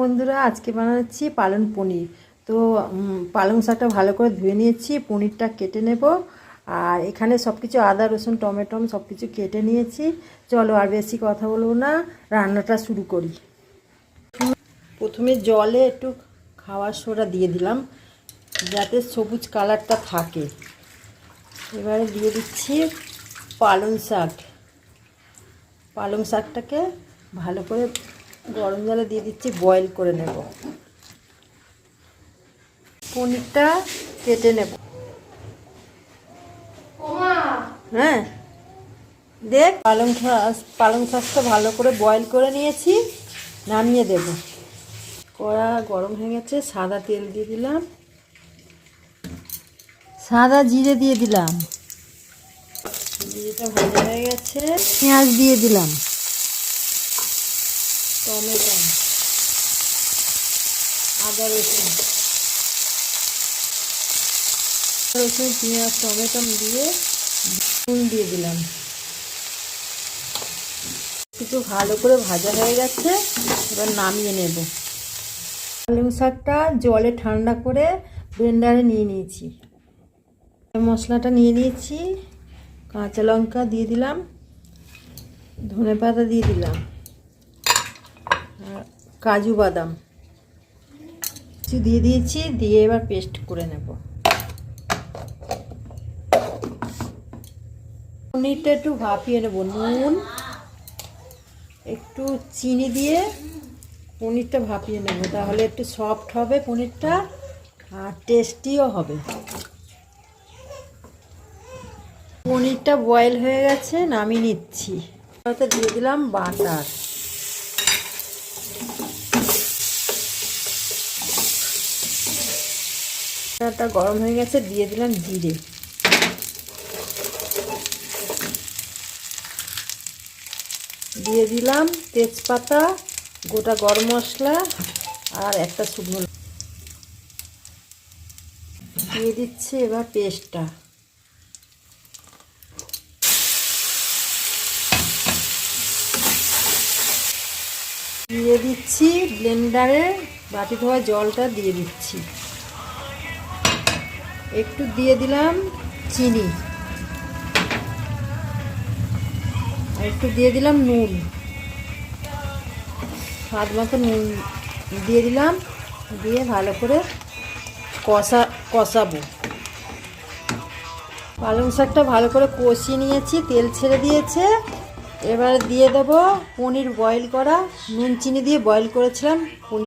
বন্ধুরা, আজকে বানাচ্ছি পালং পনির। তো পালং শাকটা ভালো করে ধুয়ে নিয়েছি, পনিরটা কেটে নেব। আর এখানে সব কিছু আদা রসুন টমেটো সব কিছু কেটে নিয়েছি। চলো আর বেশি কথা বলবো না, রান্নাটা শুরু করি। প্রথমে জলে একটু খাওয়ার সোডা দিয়ে দিলাম যাতে সবুজ কালারটা থাকে। এবারে দিয়ে দিচ্ছি পালং শাকটাকে ভালো করে গরম জলে দিয়ে দিচ্ছি, বয়েল করে নেব। পনিরটা কেটে নেব। হ্যাঁ দেখ, পালং শাকটা ভালো করে বয়েল করে নিয়েছি, নামিয়ে দেব। কড়া গরম হয়ে গেছে, সাদা তেল দিয়ে দিলাম, সাদা জিরে দিয়ে দিলাম, জিরেটা ভাজা হয়ে গেছে। পেঁয়াজ দিয়ে দিলাম, টমেটো, আদা রসুন পেঁয়াজ টমেটো দিয়ে নুন দিয়ে দিলাম। কিছু ভালো করে ভাজা হয়ে গেছে, এবার নামিয়ে নেব। পালং শাকটা জলে ঠান্ডা করে ব্লেন্ডারে নিয়ে নিয়েছি। মশলাটা নিয়ে নিয়েছি, কাঁচা লঙ্কা দিয়ে দিলাম, ধনেপাতা দিয়ে দিলাম, কাজু বাদাম কিছু দিয়ে দিয়েছি, দিয়ে এবার পেস্ট করে নেব। পনিরটা একটু ভাপিয়ে নেব, নুন একটু চিনি দিয়ে পনিরটা ভাপিয়ে নেব, তাহলে একটু সফট হবে পনিরটা আর টেস্টিও হবে। পনিরটা বয়েল হয়ে গেছে, নামিয়ে নিচ্ছি। তাতে দিয়ে দিলাম বাটার, বাটারটা গরম হয়ে গেছে, দিয়ে দিলাম জিরে, দিয়ে দিলাম তেজপাতা, গোটা গরম মশলা আর একটা শুকনো দিয়ে দিচ্ছি। এবার পেস্টটা দিয়ে দিচ্ছি, ব্লেন্ডারে বাটি ধোয়া জলটা দিয়ে দিচ্ছি, একটু দিয়ে দিলাম চিনি, একটু দিয়ে দিলাম নুন, স্বাদ মতো নুন দিয়ে দিলাম, দিয়ে ভালো করে কষাবো। পালং শাকটা ভালো করে কষিয়ে নিয়েছি, তেল ছেড়ে দিয়েছে। এবার দিয়ে দেবো পনির বয়েল করা, নুন চিনি দিয়ে বয়েল করেছিলাম।